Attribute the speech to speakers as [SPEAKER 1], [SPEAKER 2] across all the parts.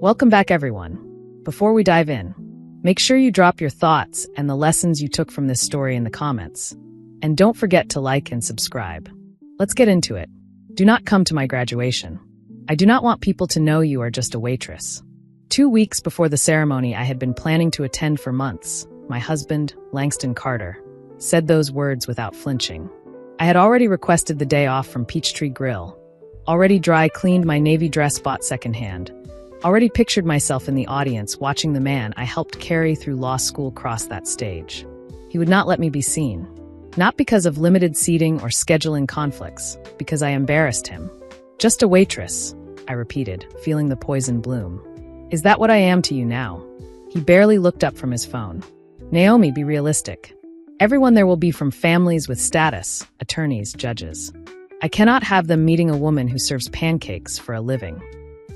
[SPEAKER 1] Welcome back, everyone. Before we dive in, make sure you drop your thoughts and the lessons you took from this story in the comments. And don't forget to like and subscribe. Let's get into it. Do not come to my graduation. I do not want people to know you are just a waitress. 2 weeks before the ceremony I had been planning to attend for months, my husband, Langston Carter, said those words without flinching. I had already requested the day off from Peachtree Grill, already dry cleaned my navy dress bought secondhand, already pictured myself in the audience watching the man I helped carry through law school cross that stage. He would not let me be seen. Not because of limited seating or scheduling conflicts, because I embarrassed him. Just a waitress, I repeated, feeling the poison bloom. Is that what I am to you now? He barely looked up from his phone. Naomi, be realistic. Everyone there will be from families with status, attorneys, judges. I cannot have them meeting a woman who serves pancakes for a living.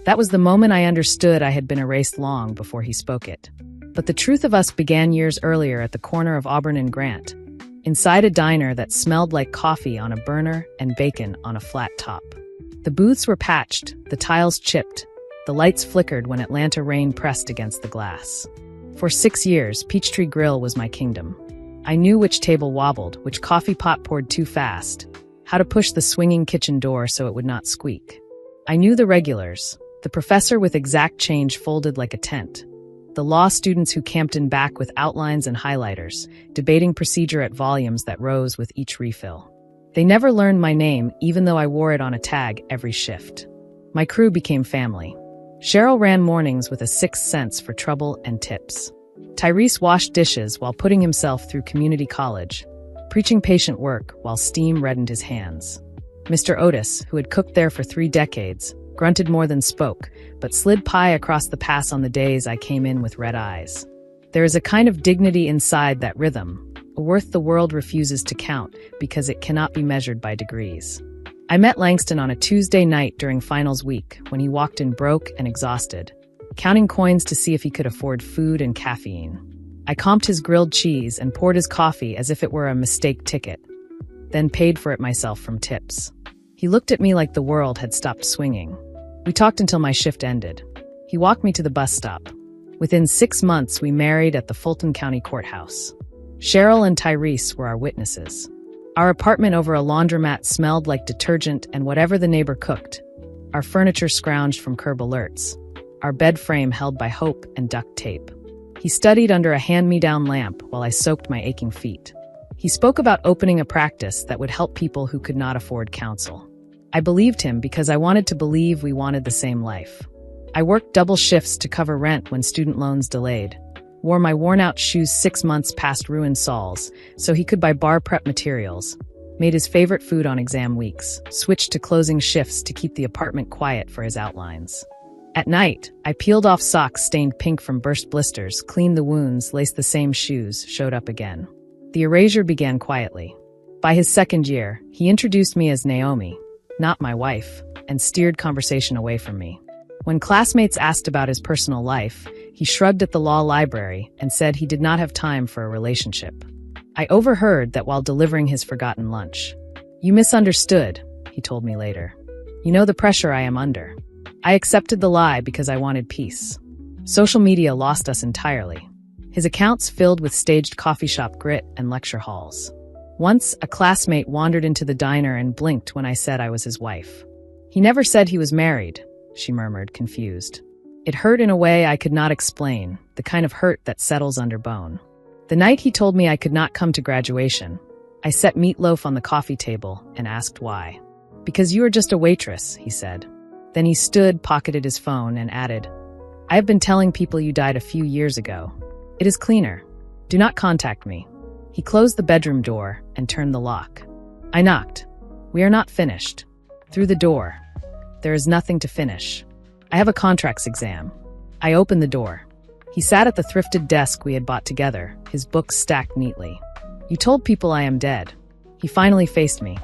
[SPEAKER 1] That was the moment I understood I had been erased long before he spoke it. But the truth of us began years earlier at the corner of Auburn and Grant, inside a diner that smelled like coffee on a burner and bacon on a flat top. The booths were patched, the tiles chipped, the lights flickered when Atlanta rain pressed against the glass. For 6 years, Peachtree Grill was my kingdom. I knew which table wobbled, which coffee pot poured too fast, how to push the swinging kitchen door so it would not squeak. I knew the regulars, the professor with exact change folded like a tent, the law students who camped in back with outlines and highlighters, debating procedure at volumes that rose with each refill. They never learned my name, even though I wore it on a tag every shift. My crew became family. Cheryl ran mornings with a sixth sense for trouble and tips. Tyrese washed dishes while putting himself through community college, preaching patient work while steam reddened his hands. Mr. Otis, who had cooked there for 3 decades, grunted more than spoke, but slid pie across the pass on the days I came in with red eyes. There is a kind of dignity inside that rhythm, a worth the world refuses to count because it cannot be measured by degrees. I met Langston on a Tuesday night during finals week when he walked in broke and exhausted, counting coins to see if he could afford food and caffeine. I comped his grilled cheese and poured his coffee as if it were a mistake ticket, then paid for it myself from tips. He looked at me like the world had stopped swinging. We talked until my shift ended. He walked me to the bus stop. Within 6 months, we married at the Fulton County Courthouse. Cheryl and Tyrese were our witnesses. Our apartment over a laundromat smelled like detergent and whatever the neighbor cooked. Our furniture scrounged from curb alerts. Our bed frame held by hope and duct tape. He studied under a hand-me-down lamp while I soaked my aching feet. He spoke about opening a practice that would help people who could not afford counsel. I believed him because I wanted to believe we wanted the same life. I worked double shifts to cover rent when student loans delayed, wore my worn-out shoes 6 months past ruined soles so he could buy bar prep materials, made his favorite food on exam weeks, switched to closing shifts to keep the apartment quiet for his outlines. At night, I peeled off socks stained pink from burst blisters, cleaned the wounds, laced the same shoes, showed up again. The erasure began quietly. By his 2nd year, he introduced me as Naomi, not my wife, and steered conversation away from me. When classmates asked about his personal life, he shrugged at the law library and said he did not have time for a relationship. I overheard that while delivering his forgotten lunch. "You misunderstood," he told me later. "You know the pressure I am under." I accepted the lie because I wanted peace. Social media lost us entirely. His accounts filled with staged coffee shop grit and lecture halls. Once, a classmate wandered into the diner and blinked when I said I was his wife. "He never said he was married," she murmured, confused. It hurt in a way I could not explain, the kind of hurt that settles under bone. The night he told me I could not come to graduation, I set meatloaf on the coffee table and asked why. "Because you are just a waitress," he said. Then he stood, pocketed his phone, and added, "I have been telling people you died a few years ago. It is cleaner. Do not contact me." He closed the bedroom door and turned the lock. I knocked. "We are not finished." Through the door. "There is nothing to finish. I have a contracts exam." I opened the door. He sat at the thrifted desk we had bought together, his books stacked neatly. "You told people I am dead." He finally faced me.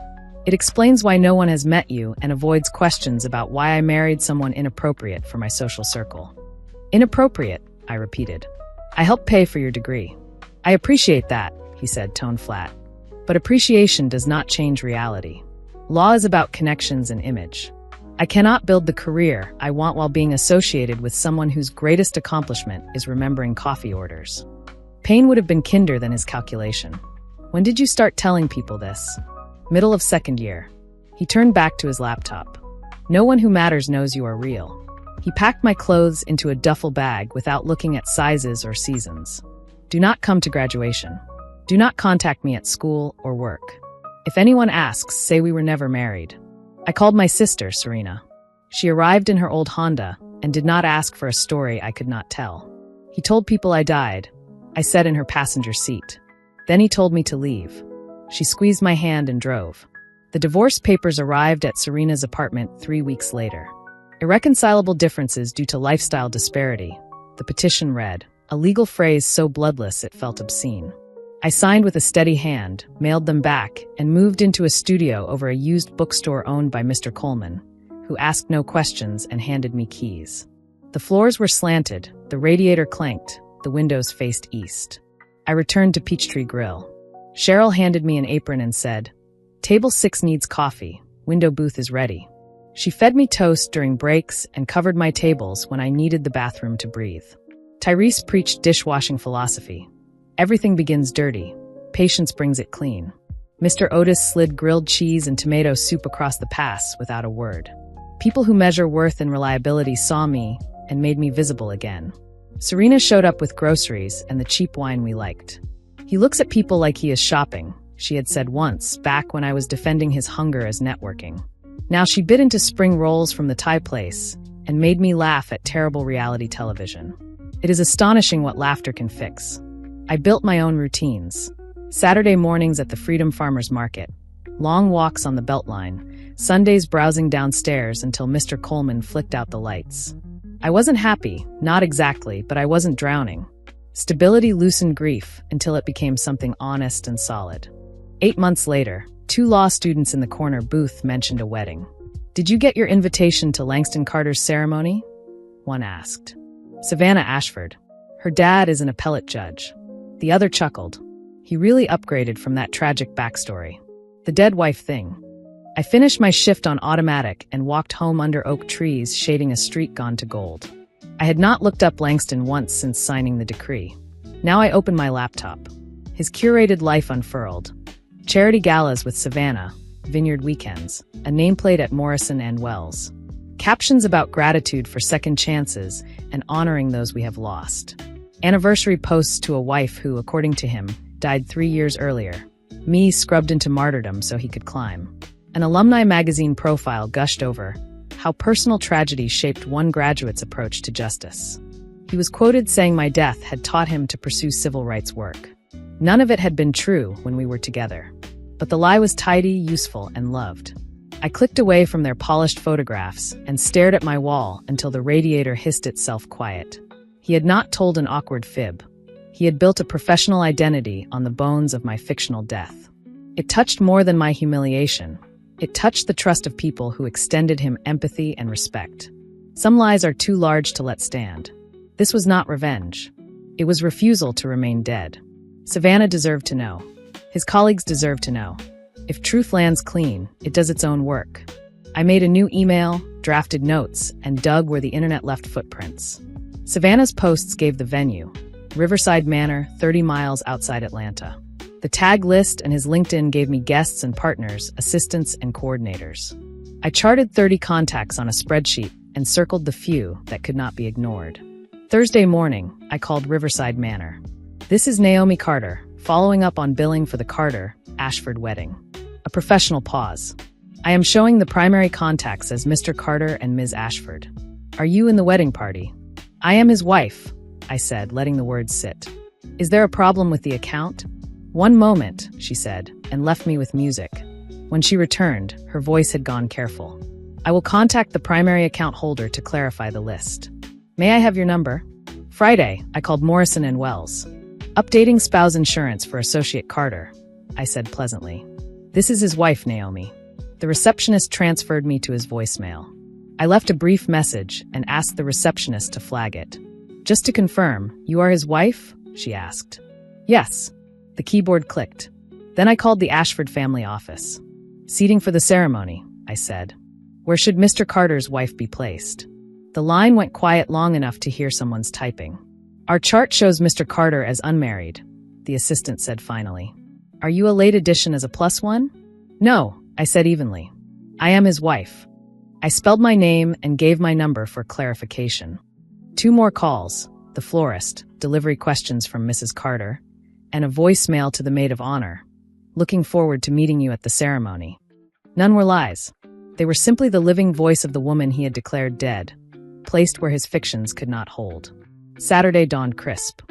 [SPEAKER 1] "It explains why no one has met you and avoids questions about why I married someone inappropriate for my social circle." "Inappropriate," I repeated. "I helped pay for your degree." "I appreciate that," he said, tone flat. "But appreciation does not change reality. Law is about connections and image. I cannot build the career I want while being associated with someone whose greatest accomplishment is remembering coffee orders. Pain would have been kinder than his calculation. When did you start telling people this? Middle of second year. He turned back to his laptop. No one who matters knows you are real. He packed my clothes into a duffel bag without looking at sizes or seasons. Do not come to graduation. Do not contact me at school or work. If anyone asks, say we were never married. I called my sister, Serena. She arrived in her old Honda and did not ask for a story I could not tell. He told people I died. I sat in her passenger seat. Then he told me to leave. She squeezed my hand and drove. The divorce papers arrived at Serena's apartment 3 weeks later. Irreconcilable differences due to lifestyle disparity. The petition read, a legal phrase so bloodless it felt obscene. I signed with a steady hand, mailed them back, and moved into a studio over a used bookstore owned by Mr. Coleman, who asked no questions and handed me keys. The floors were slanted, the radiator clanked, the windows faced east. I returned to Peachtree Grill. Cheryl handed me an apron and said, Table 6 needs coffee. Window booth is ready. She fed me toast during breaks and covered my tables when I needed the bathroom to breathe. Tyrese preached dishwashing philosophy. Everything begins dirty. Patience brings it clean. Mr. Otis slid grilled cheese and tomato soup across the pass without a word. People who measure worth and reliability saw me and made me visible again. Serena showed up with groceries and the cheap wine we liked. He looks at people like he is shopping, she had said once, back when I was defending his hunger as networking. Now she bit into spring rolls from the Thai place and made me laugh at terrible reality television. It is astonishing what laughter can fix. I built my own routines. Saturday mornings at the Freedom Farmers Market, long walks on the Beltline, Sundays browsing downstairs until Mr. Coleman flicked out the lights. I wasn't happy, not exactly, but I wasn't drowning. Stability loosened grief until it became something honest and solid. 8 months later, 2 law students in the corner booth mentioned a wedding. Did you get your invitation to Langston Carter's ceremony? One asked. Savannah Ashford. Her dad is an appellate judge. The other chuckled. He really upgraded from that tragic backstory. The dead wife thing. I finished my shift on automatic and walked home under oak trees shading a street gone to gold. I had not looked up Langston once since signing the decree. Now I opened my laptop. His curated life unfurled. Charity galas with Savannah, vineyard weekends, a nameplate at Morrison and Wells. Captions about gratitude for second chances and honoring those we have lost. Anniversary posts to a wife who, according to him, died 3 years earlier. Me scrubbed into martyrdom so he could climb. An alumni magazine profile gushed over how personal tragedy shaped one graduate's approach to justice. He was quoted saying my death had taught him to pursue civil rights work. None of it had been true when we were together. But the lie was tidy, useful, and loved. I clicked away from their polished photographs and stared at my wall until the radiator hissed itself quiet. He had not told an awkward fib. He had built a professional identity on the bones of my fictional death. It touched more than my humiliation. It touched the trust of people who extended him empathy and respect. Some lies are too large to let stand. This was not revenge. It was refusal to remain dead. Savannah deserved to know. His colleagues deserved to know. If truth lands clean, it does its own work. I made a new email, drafted notes, and dug where the internet left footprints. Savannah's posts gave the venue. Riverside Manor, 30 miles outside Atlanta. The tag list and his LinkedIn gave me guests and partners, assistants and coordinators. I charted 30 contacts on a spreadsheet and circled the few that could not be ignored. Thursday morning, I called Riverside Manor. This is Naomi Carter, following up on billing for the Carter-Ashford wedding. A professional pause. I am showing the primary contacts as Mr. Carter and Ms. Ashford. Are you in the wedding party? I am his wife, I said, letting the words sit. Is there a problem with the account? One moment, she said, and left me with music. When she returned, her voice had gone careful. I will contact the primary account holder to clarify the list. May I have your number? Friday, I called Morrison and Wells. Updating spouse insurance for Associate Carter, I said pleasantly. This is his wife, Naomi. The receptionist transferred me to his voicemail. I left a brief message and asked the receptionist to flag it. Just to confirm, you are his wife? She asked. Yes. The keyboard clicked. Then I called the Ashford family office. Seating for the ceremony, I said. Where should Mr. Carter's wife be placed? The line went quiet long enough to hear someone's typing. Our chart shows Mr. Carter as unmarried, the assistant said finally. Are you a late addition as a +1? No, I said evenly. I am his wife. I spelled my name and gave my number for clarification. 2 more calls, the florist, delivery questions from Mrs. Carter, and a voicemail to the maid of honor. Looking forward to meeting you at the ceremony. None were lies. They were simply the living voice of the woman he had declared dead, placed where his fictions could not hold. Saturday dawned crisp.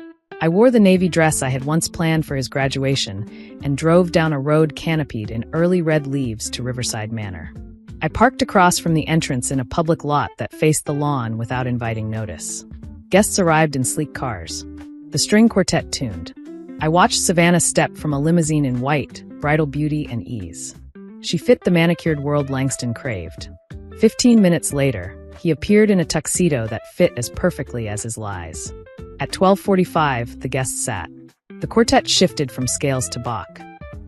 [SPEAKER 1] I wore the navy dress I had once planned for his graduation and drove down a road canopied in early red leaves to Riverside Manor. I parked across from the entrance in a public lot that faced the lawn without inviting notice. Guests arrived in sleek cars. The string quartet tuned. I watched Savannah step from a limousine in white, bridal beauty and ease. She fit the manicured world Langston craved. 15 minutes later, he appeared in a tuxedo that fit as perfectly as his lies. At 12:45, the guests sat. The quartet shifted from scales to Bach.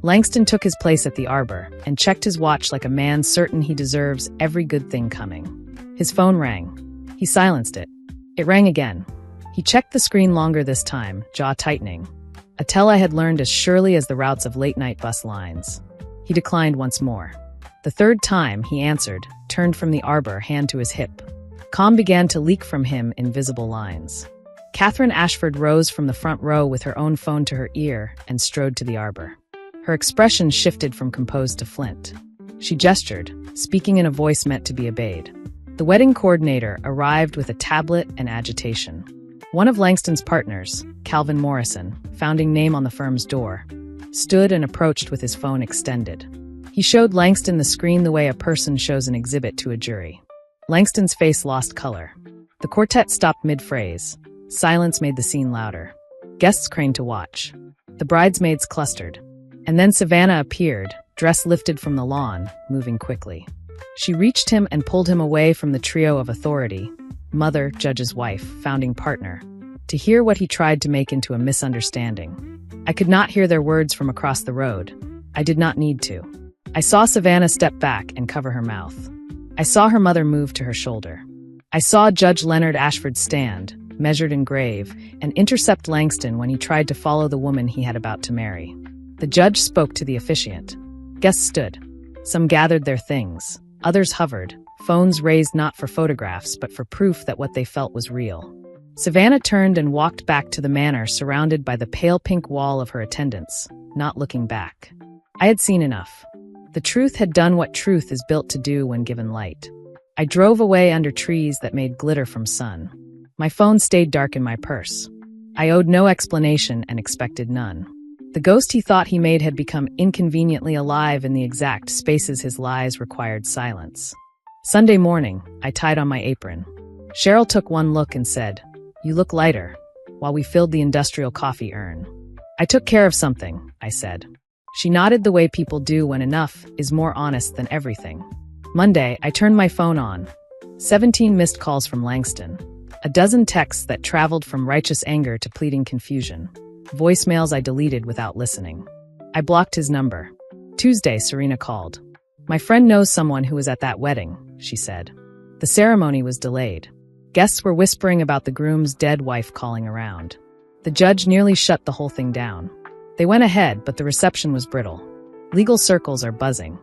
[SPEAKER 1] Langston took his place at the arbor and checked his watch like a man certain he deserves every good thing coming. His phone rang. He silenced it. It rang again. He checked the screen longer this time, jaw tightening. A tell I had learned as surely as the routes of late-night bus lines. He declined once more. The third time, he answered, turned from the arbor, hand to his hip. Calm began to leak from him in visible lines. Catherine Ashford rose from the front row with her own phone to her ear and strode to the arbor. Her expression shifted from composed to flint. She gestured, speaking in a voice meant to be obeyed. The wedding coordinator arrived with a tablet and agitation. One of Langston's partners, Calvin Morrison, founding name on the firm's door, stood and approached with his phone extended. He showed Langston the screen the way a person shows an exhibit to a jury. Langston's face lost color. The quartet stopped mid-phrase. Silence made the scene louder. Guests craned to watch. The bridesmaids clustered. And then Savannah appeared, dress lifted from the lawn, moving quickly. She reached him and pulled him away from the trio of authority, mother, judge's wife, founding partner, to hear what he tried to make into a misunderstanding. I could not hear their words from across the road. I did not need to. I saw Savannah step back and cover her mouth. I saw her mother move to her shoulder. I saw Judge Leonard Ashford stand, measured and grave, and intercept Langston when he tried to follow the woman he had about to marry. The judge spoke to the officiant. Guests stood. Some gathered their things. Others hovered, phones raised not for photographs but for proof that what they felt was real. Savannah turned and walked back to the manor surrounded by the pale pink wall of her attendants, not looking back. I had seen enough. The truth had done what truth is built to do when given light. I drove away under trees that made glitter from sun. My phone stayed dark in my purse. I owed no explanation and expected none. The ghost he thought he made had become inconveniently alive in the exact spaces his lies required silence. Sunday morning, I tied on my apron. Cheryl took one look and said, "You look lighter," while we filled the industrial coffee urn. "I took care of something," I said. She nodded the way people do when enough is more honest than everything. Monday, I turned my phone on. 17 missed calls from Langston. A dozen texts that traveled from righteous anger to pleading confusion. Voicemails I deleted without listening. I blocked his number. Tuesday, Serena called. "My friend knows someone who was at that wedding," she said. The ceremony was delayed. Guests were whispering about the groom's dead wife calling around. The judge nearly shut the whole thing down. They went ahead, but the reception was brittle. Legal circles are buzzing.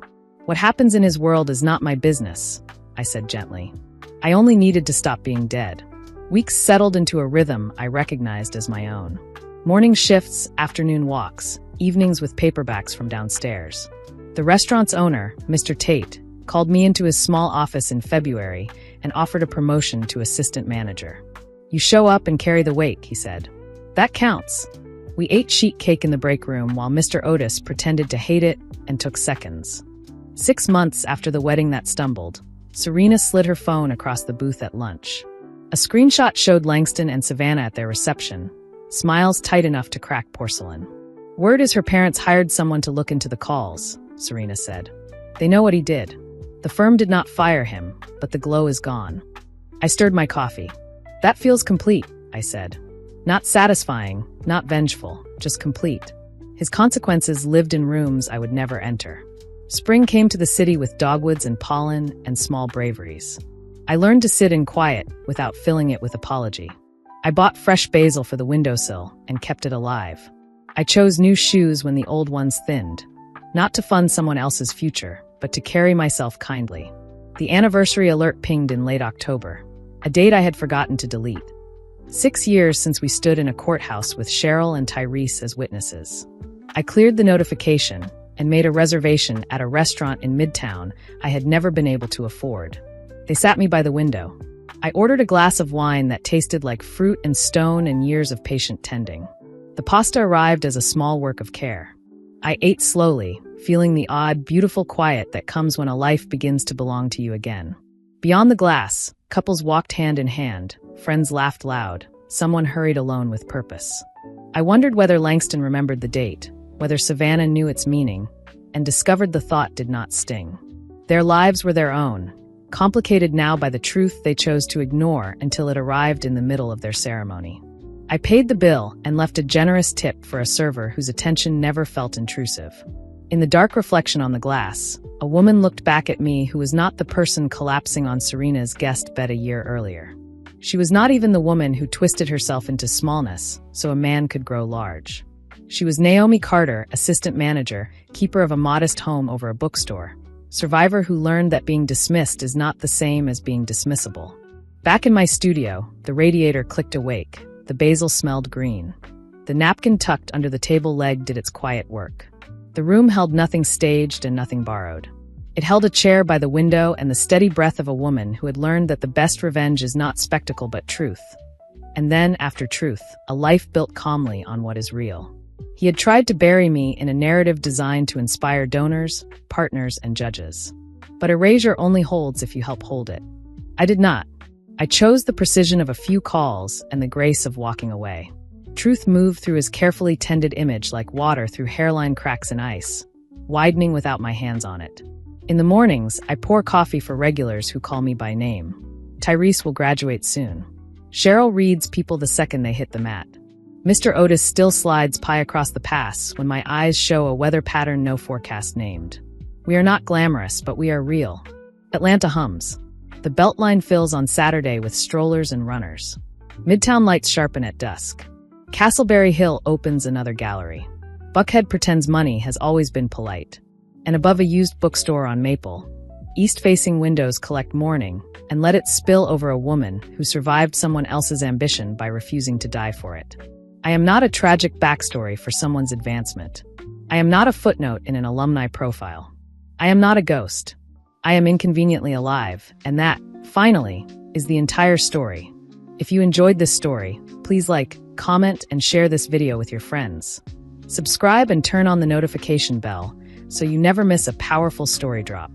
[SPEAKER 1] "What happens in his world is not my business," I said gently. I only needed to stop being dead. Weeks settled into a rhythm I recognized as my own. Morning shifts, afternoon walks, evenings with paperbacks from downstairs. The restaurant's owner, Mr. Tate, called me into his small office in February and offered a promotion to assistant manager. "You show up and carry the weight," he said. "That counts." We ate sheet cake in the break room while Mr. Otis pretended to hate it and took seconds. 6 months after the wedding that stumbled, Serena slid her phone across the booth at lunch. A screenshot showed Langston and Savannah at their reception, smiles tight enough to crack porcelain. "Word is her parents hired someone to look into the calls," Serena said. "They know what he did. The firm did not fire him, but the glow is gone." I stirred my coffee. "That feels complete," I said. Not satisfying, not vengeful, just complete. His consequences lived in rooms I would never enter. Spring came to the city with dogwoods and pollen and small braveries. I learned to sit in quiet without filling it with apology. I bought fresh basil for the windowsill and kept it alive. I chose new shoes when the old ones thinned, not to fund someone else's future, but to carry myself kindly. The anniversary alert pinged in late October, a date I had forgotten to delete. 6 years since we stood in a courthouse with Cheryl and Tyrese as witnesses. I cleared the notification and made a reservation at a restaurant in Midtown I had never been able to afford. They sat me by the window. I ordered a glass of wine that tasted like fruit and stone and years of patient tending. The pasta arrived as a small work of care. I ate slowly, feeling the odd, beautiful quiet that comes when a life begins to belong to you again. Beyond the glass, couples walked hand in hand, friends laughed loud, someone hurried alone with purpose. I wondered whether Langston remembered the date, whether Savannah knew its meaning, and discovered the thought did not sting. Their lives were their own, complicated now by the truth they chose to ignore until it arrived in the middle of their ceremony. I paid the bill and left a generous tip for a server whose attention never felt intrusive. In the dark reflection on the glass, a woman looked back at me who was not the person collapsing on Serena's guest bed a year earlier. She was not even the woman who twisted herself into smallness so a man could grow large. She was Naomi Carter, assistant manager, keeper of a modest home over a bookstore, survivor who learned that being dismissed is not the same as being dismissible. Back in my studio, the radiator clicked awake. The basil smelled green. The napkin tucked under the table leg did its quiet work. The room held nothing staged and nothing borrowed. It held a chair by the window and the steady breath of a woman who had learned that the best revenge is not spectacle but truth. And then, after truth, a life built calmly on what is real. He had tried to bury me in a narrative designed to inspire donors, partners, and judges. But erasure only holds if you help hold it. I did not. I chose the precision of a few calls and the grace of walking away. Truth moved through his carefully tended image like water through hairline cracks in ice, widening without my hands on it. In the mornings, I pour coffee for regulars who call me by name. Tyrese will graduate soon. Cheryl reads people the second they hit the mat. Mr. Otis still slides pie across the pass when my eyes show a weather pattern no forecast named. We are not glamorous, but we are real. Atlanta hums. The Beltline fills on Saturday with strollers and runners. Midtown lights sharpen at dusk. Castleberry Hill opens another gallery. Buckhead pretends money has always been polite. And above a used bookstore on Maple, east-facing windows collect mourning and let it spill over a woman who survived someone else's ambition by refusing to die for it. I am not a tragic backstory for someone's advancement. I am not a footnote in an alumni profile. I am not a ghost. I am inconveniently alive, and that, finally, is the entire story. If you enjoyed this story, please like, comment, and share this video with your friends. Subscribe and turn on the notification bell so you never miss a powerful story drop.